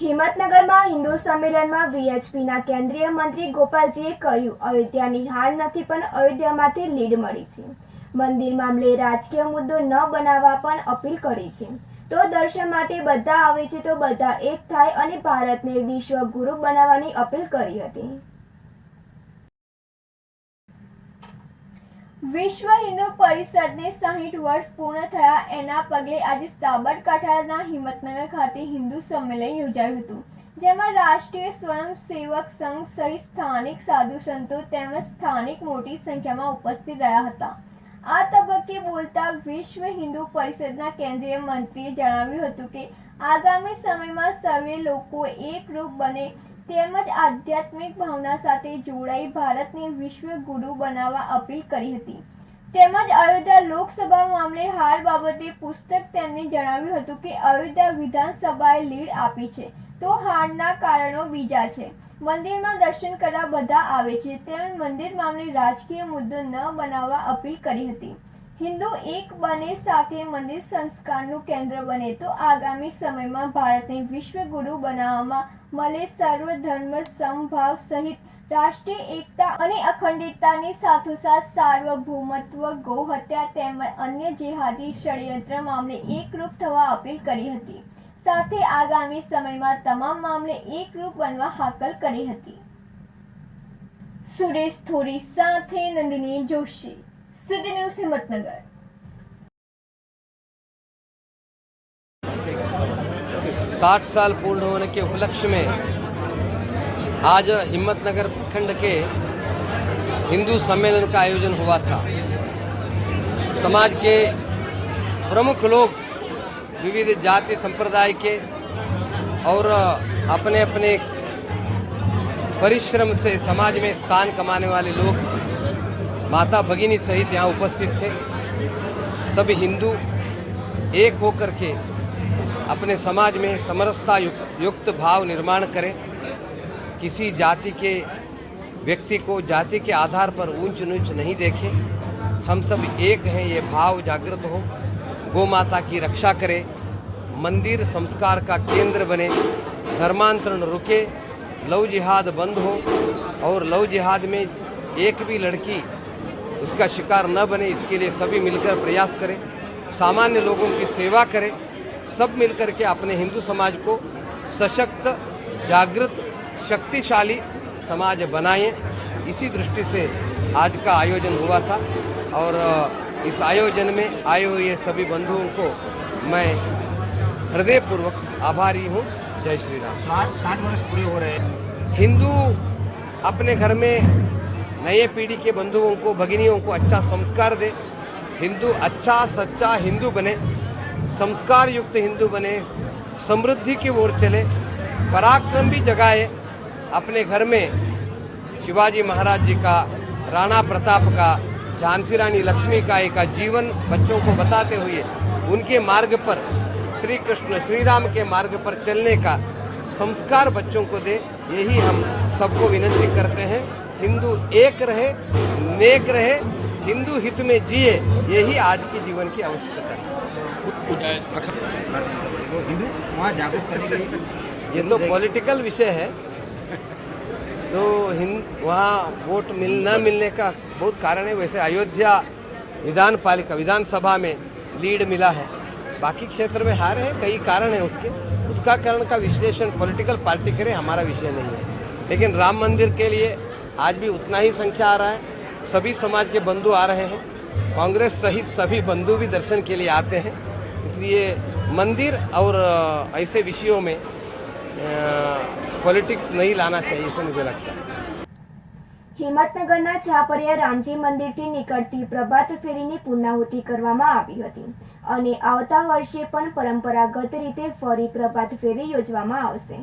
હિંમતનગરમાં હિન્દુ સંમેલનમાં વીએચપીના કેન્દ્રીય મંત્રી ગોપાલજીએ કહ્યું, અયોધ્યાની હાર નથી પણ અયોધ્યામાંથી લીડ મળી છે. મંદિર મામલે રાજકીય મુદ્દો ન બનાવવા પણ અપીલ કરી છે. તો દર્શન માટે બધા આવે છે તો બધા એક થાય અને ભારતને વિશ્વ ગુરુ બનાવવાની અપીલ કરી હતી. વિશ્વ હિન્દુ પરિષદને 60 વર્ષ પૂર્ણ થયા એના પગલે આજે સાબરકાંઠાના હિંમતનગર ખાતે હિન્દુ સંમેલન યોજાયું હતું, જેમાં રાષ્ટ્રીય સ્વયંસેવક સંઘ સહિત સ્થાનિક સાધુ સંતો તેમજ સ્થાનિક મોટી સંખ્યામાં ઉપસ્થિત રહ્યા હતા. આ તબક્કે બોલતા વિશ્વ હિન્દુ પરિષદના કેન્દ્રીય મંત્રીએ જણાવ્યું હતું કે આગામી સમયમાં સર્વે લોકો એકરૂપ બને તેમજ આધ્યાત્મિક ભાવના સાથે જોડાઈ ભારતને વિશ્વ ગુરુ બનાવવા અપીલ કરી હતી. તેમજ અયોધ્યા લોકસભા મામલે હાર બાબતે પુસ્તક તેમને જણાવ્યું હતું કે અયોધ્યા વિધાનસભાએ લીડ આપી છે તો હારના કારણો બીજા છે. મંદિરમાં દર્શન કરવા બધા આવે છે તેમજ મંદિર મામલે રાજકીય મુદ્દો ન બનાવવા અપીલ કરી હતી. હિન્દુ એક બને સાથે મંદિર સંસ્કારનું કેન્દ્ર બને તો આગામી સમયમાં ભારતને વિશ્વ ગુરુ બનાવવામાં મળે સર્વ ધર્મ સમભાવ સહિત રાષ્ટ્રીય એકતા અને અખંડિતતાની સાથોસાથ સાર્વભૌમત્વ, ગૌહત્યા તેમજ અન્ય જેહાદી ષડયંત્ર મામલે એકરૂપ થવા અપીલ કરી હતી. સાથે આગામી સમયમાં તમામ મામલે એકરૂપ બનવા હાકલ કરી હતી. સુરેશ થોરી સાથે નંદિની જોશી, सिटी न्यूज़ हिम्मतनगर। 60 साल पूर्ण होने के उपलक्ष्य में आज हिम्मतनगर प्रखंड के हिंदू सम्मेलन का आयोजन हुआ था। समाज के प्रमुख लोग विविध जाति संप्रदाय के और अपने अपने परिश्रम से समाज में स्थान कमाने वाले लोग माता भगिनी सहित यहाँ उपस्थित थे। सभी हिंदू एक होकर के अपने समाज में समरसता युक्त भाव निर्माण करें, किसी जाति के व्यक्ति को जाति के आधार पर ऊंच नीच नहीं देखें, हम सब एक हैं ये भाव जागृत हो, गौ माता की रक्षा करें, मंदिर संस्कार का केंद्र बने, धर्मांतरण रुके, लव जिहाद बंद हो और लव जिहाद में एक भी लड़की उसका शिकार न बने, इसके लिए सभी मिलकर प्रयास करें, सामान्य लोगों की सेवा करें, सब मिलकर के अपने हिंदू समाज को सशक्त, जागृत, शक्तिशाली समाज बनाएं। इसी दृष्टि से आज का आयोजन हुआ था और इस आयोजन में आए हुए सभी बंधुओं को मैं हृदयपूर्वक आभारी हूँ। जय श्री राम। 60 वर्ष पूरे हो रहे हैं। हिंदू अपने घर में नए पीढ़ी के बंधुओं को, भगिनियों को अच्छा संस्कार दे, हिंदू अच्छा सच्चा हिंदू बने, संस्कार युक्त हिंदू बने, समृद्धि की ओर चले, पराक्रम भी जगाए। अपने घर में शिवाजी महाराज जी का, राणा प्रताप का, झांसी रानी लक्ष्मी का एक जीवन बच्चों को बताते हुए उनके मार्ग पर, श्री कृष्ण श्री राम के मार्ग पर चलने का संस्कार बच्चों को दे, यही हम सबको विनती करते हैं। हिंदू एक रहे, नेक रहे, हिंदू हित में जिए, यही आज की जीवन की आवश्यकता है। तो हिंदू वहाँ जागरूक करने के लिए ये तो पॉलिटिकल विषय है, तो वहाँ वोट न मिलने का बहुत कारण है। वैसे अयोध्या विधानसभा में लीड मिला है, बाकी क्षेत्र में हार है, कई कारण है उसका कारण का विश्लेषण पॉलिटिकल पार्टी करे, हमारा विषय नहीं है। लेकिन राम मंदिर के लिए आज भी उतना ही संख्या आ रहा है, सभी समाज के बंधु आ रहे हैं, कांग्रेस सहित सभी बंधु भी दर्शन के लिए आते हैं। इसलिए मंदिर और ऐसे विषयों में पॉलिटिक्स नहीं लाना चाहिए, ऐसा मुझे लगता है। હિંમતનગરના છાપરિયા રામજી મંદિરથી નીકળતી પ્રભાત ફેરીની પૂર્ણાહુતિ કરવામાં આવી હતી અને આવતા વર્ષે પણ પરંપરાગત રીતે ફરી પ્રભાત ફેરી યોજવામાં આવશે.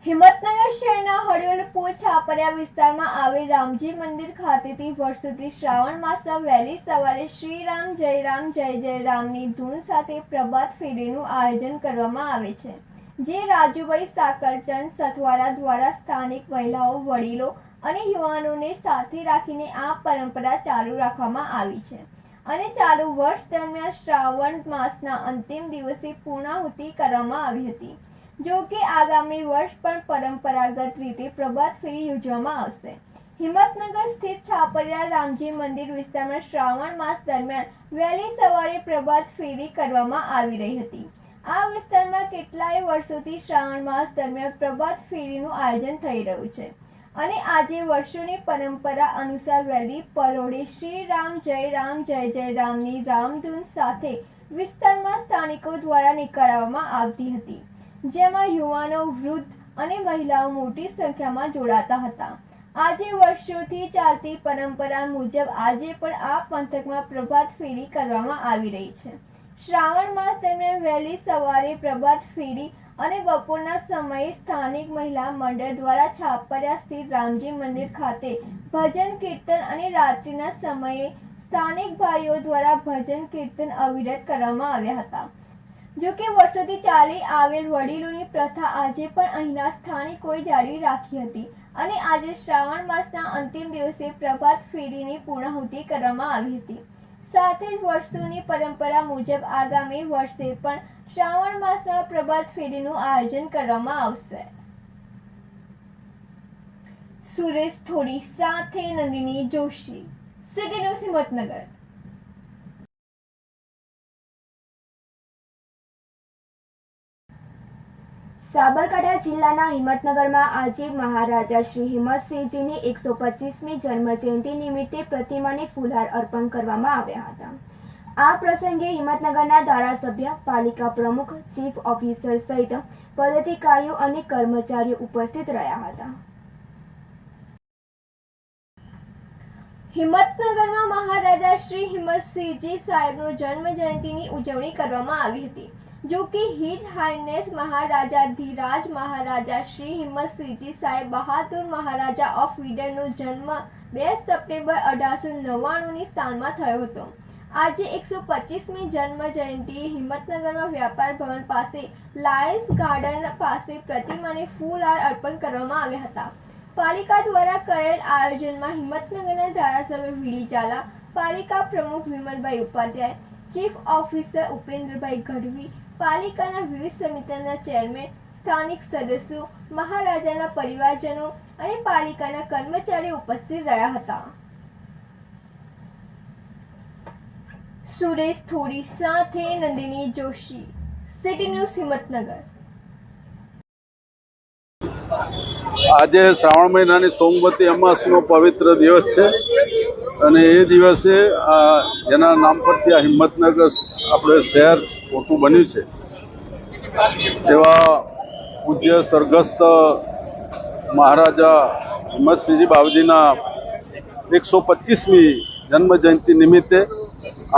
હિંમતનગર શહેરના હળવદપુર છાપરિયા વિસ્તારમાં આવેલ રામજી મંદિર ખાતેથી વર્ષોથી શ્રાવણ માસના વહેલી સવારે શ્રી રામ જય જય રામની ધૂન સાથે પ્રભાત ફેરીનું આયોજન કરવામાં આવે છે, જે રાજુભાઈ સાકરચંદ સથવારા દ્વારા સ્થાનિક મહિલાઓ, વડીલો અને યુવાનોને સાથે રાખીને આ પરંપરા ચાલુ રાખવામાં આવી છે. અને ચાલુ વર્ષ દરમિયાન શ્રાવણ માસના અંતિમ દિવસે પૂર્ણાહુતિ કરવામાં આવી હતી. જો કે આગામી વર્ષ પણ પરંપરાગત રીતે પ્રભાત ફેરી યોજવામાં આવશે. હિંમતનગર સ્થિત છાપરિયા રામજી મંદિર વિસ્તારમાં શ્રાવણ માસ દરમિયાન વહેલી સવારે પ્રભાત ફેરી કરવામાં આવી રહી હતી. આ વિસ્તારમાં કેટલાય વર્ષોથી શ્રાવણ માસ દરમિયાન પ્રભાત ફેરીનું આયોજન થઈ રહ્યું છે અને આજે વર્ષોની પરંપરા અનુસાર વહેલી પરોઢે શ્રી રામ જય જય રામની રામધૂન સાથે વિસ્તારમાં સ્થાનિકો દ્વારા નીકળવામાં આવતી હતી, જેમાં યુવાનો, વૃદ્ધ અને મહિલાઓ મોટી સંખ્યામાં જોડાતા હતા. આજે વર્ષોથી ચાલતી પરંપરા મુજબ આજે પણ આ પંથકમાં પ્રભાત ફેરી કરવામાં આવી રહી છે. શ્રાવણ માસ દરમિયાન વહેલી સવારે પ્રભાત ફેરી અને બપોરના સમયે સ્થાનિક મહિલા મંડળ દ્વારા છાપરિયા સ્થિત રામજી મંદિર ખાતે ભજન કીર્તન અને રાત્રિના સમયે સ્થાનિક ભાઈઓ દ્વારા ભજન કીર્તન અવિરત કરવામાં આવ્યા હતા. જો કે વર્ષોથી ચાલી આવેલ વડીલોની પ્રથા આજે પણ અહીંના સ્થાનિકોએ જાળવી રાખી હતી અને આજે શ્રાવણ માસના અંતિમ દિવસે પ્રભાત ફેરીની પૂર્ણાહુતિ કરવામાં આવી હતી. સાથે જ વર્ષોની પરંપરા મુજબ આગામી વર્ષે પણ શ્રાવણ માસમાં પ્રભાત ફેરીનું આયોજન કરવામાં આવશે. સુરેશ થોડી સાથે નંદિની જોશી, સિટી ન્યૂઝ હિંમતનગર. સાબરકાંઠા જિલ્લાના હિંમતનગરમાં આજે મહારાજા શ્રી હિંમતસિંહજીની 125મી જન્મજયંતિ નિમિત્તે પ્રતિમાને ફૂલહાર અર્પણ કરવામાં આવ્યા હતા. આ પ્રસંગે હિંમતનગરના ધારાસભ્ય, પાલિકા પ્રમુખ, ચીફ ઓફિસર સહિત પદાધિકારીઓ અને કર્મચારીઓ ઉપસ્થિત રહ્યા હતા. હિંમતનગરમાં મહારાજા શ્રી હિંમતસિંહજી સાહેબનો જન્મ જયંતિની ઉજવણી કરવામાં આવી હતી. જો કે હિજ હાઇનેસ મહારાજાધિરાજ મહારાજા શ્રી હિંમતસિંહજી સાહેબ બહાદુર મહારાજા ઓફ વિડરનો જન્મ 2 સપ્ટેમ્બર 1899ની સાલમાં થયો હતો. આજે 125મી જન્મ જયંતિએ હિંમતનગરમાં વ્યાપાર ભવન પાસે લાયન્સ ગાર્ડન પાસે પ્રતિમાને ફૂલહાર અર્પણ કરવામાં આવ્યા હતા. પાલિકા દ્વારા કરેલ આયોજનમાં હિંમતનગરના ધારાસભ્ય વીડી ઝાલા, પાલિકા પ્રમુખ વિમલભાઈ ઉપાધ્યાય, ચીફ ઓફિસર ઉપેન્દ્રભાઈ ગઢવી, પાલિકાના વિવિધ સમિતિના ચેરમેન, સ્થાનિક સદસ્યો, મહારાજાના પરિવારજનો અને પાલિકાના કર્મચારીઓ ઉપસ્થિત રહ્યા હતા. સુરેશ થોડી સાથે નંદિની જોશી, સિટી ન્યૂઝ હિંમતનગર. આજે શ્રાવણ મહિનાની સોમવતી અમાસનો પવિત્ર દિવસ છે અને એ દિવસે જેના નામ પરથી આ હિંમતનગર આપણે શહેર મોટું બન્યું છે એવા પૂજ્ય સ્વર્ગસ્થ મહારાજા હિંમતસિંહજી બાવજીના 125મી જન્મ જયંતિ નિમિત્તે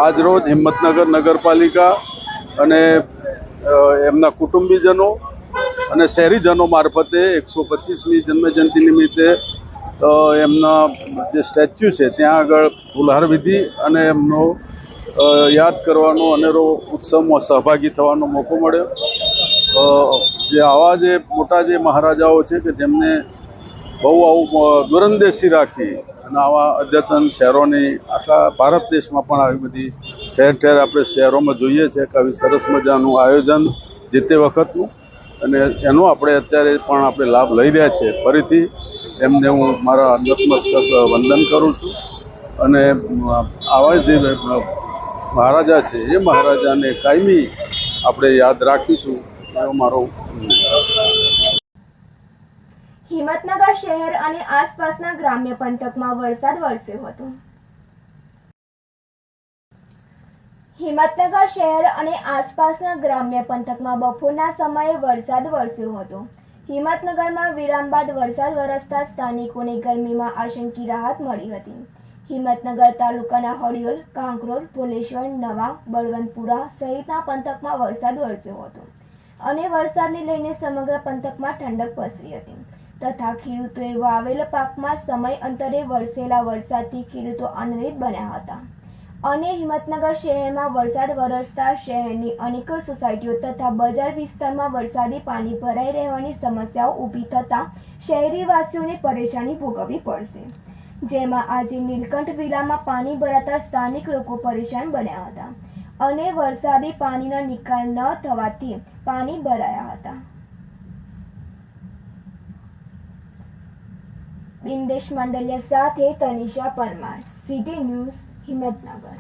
આજરોજ હિંમતનગર નગરપાલિકા અને એમના કુટુંબીજનો અને શહેરીજનો મારફતે 125મી જન્મજયંતિ નિમિત્તે એમના જે સ્ટેચ્યુ છે ત્યાં આગળ ફૂલહાર વિધિ અને એમનો યાદ કરવાનો અનેરો ઉત્સવમાં સહભાગી થવાનો મોકો મળ્યો. જે આવા જે મોટા જે મહારાજાઓ છે કે જેમને બહુ આવું દૂરંદેશી રાખી અને આવા અદ્યતન શહેરોની આખા ભારત દેશમાં પણ આવી બધી ઠેર ઠેર આપણે શહેરોમાં જોઈએ છે કે આવી સરસ મજાનું આયોજન જે તે વખતનું અને એનો આપણે અત્યારે પણ આપણે લાભ લઈ રહ્યા છે. ફરીથી એમને હું મારા નતમસ્તક વંદન કરું છું અને આવા જે મહારાજા છે એ મહારાજાને કાયમી આપણે યાદ રાખીશું એવો મારો. હિંમતનગર શહેર અને આસપાસના ગ્રામ્ય પંથકમાં વરસાદ વરસ્યો હતો. હિંમતનગર શહેર અને આસપાસના ગ્રામ્ય પંથકમાં બપોરના સમયે વરસાદ વરસ્યો હતો. હિંમતનગરમાં વિરામ બાદ વરસાદ વરસતા સ્થાનિકોને ગરમીમાં આંશિક રાહત મળી હતી. હિંમતનગર તાલુકાના હડિયોલ, કાંકરોલ, ભોલેશ્વર, નવા, બળવંતપુરા સહિતના પંથકમાં વરસાદ વરસ્યો હતો અને વરસાદને લઈને સમગ્ર પંથકમાં ઠંડક પસરી હતી તથા ખેડૂતોએ વાવેલ પાકમાં સમય અંતરે વરસેલા વરસાદથી ખેડૂતો આનંદિત બન્યા હતા. અને હિંમતનગર શહેરમાં વરસાદ વરસતા શહેરની અનેક સોસાયટીઓ તથા બજાર વિસ્તારમાં વરસાદી પાણી ભરાઈ રહેવાની સમસ્યાઓ ઊભી થતાં શહેરીવાસીઓને પરેશાની ભોગવવી પડશે. જેમાં આજે નીલકંઠ વિલામાં પાણી ભરાતા સ્થાનિક લોકો પરેશાન બન્યા હતા અને વરસાદી પાણીનો નિકાલ ન થવાથી પાણી ભરાયા હતા. બિંદેશ મંડલિયા સાથે તનિષા પરમાર, સિટી ન્યૂઝ, હિંમતનગર.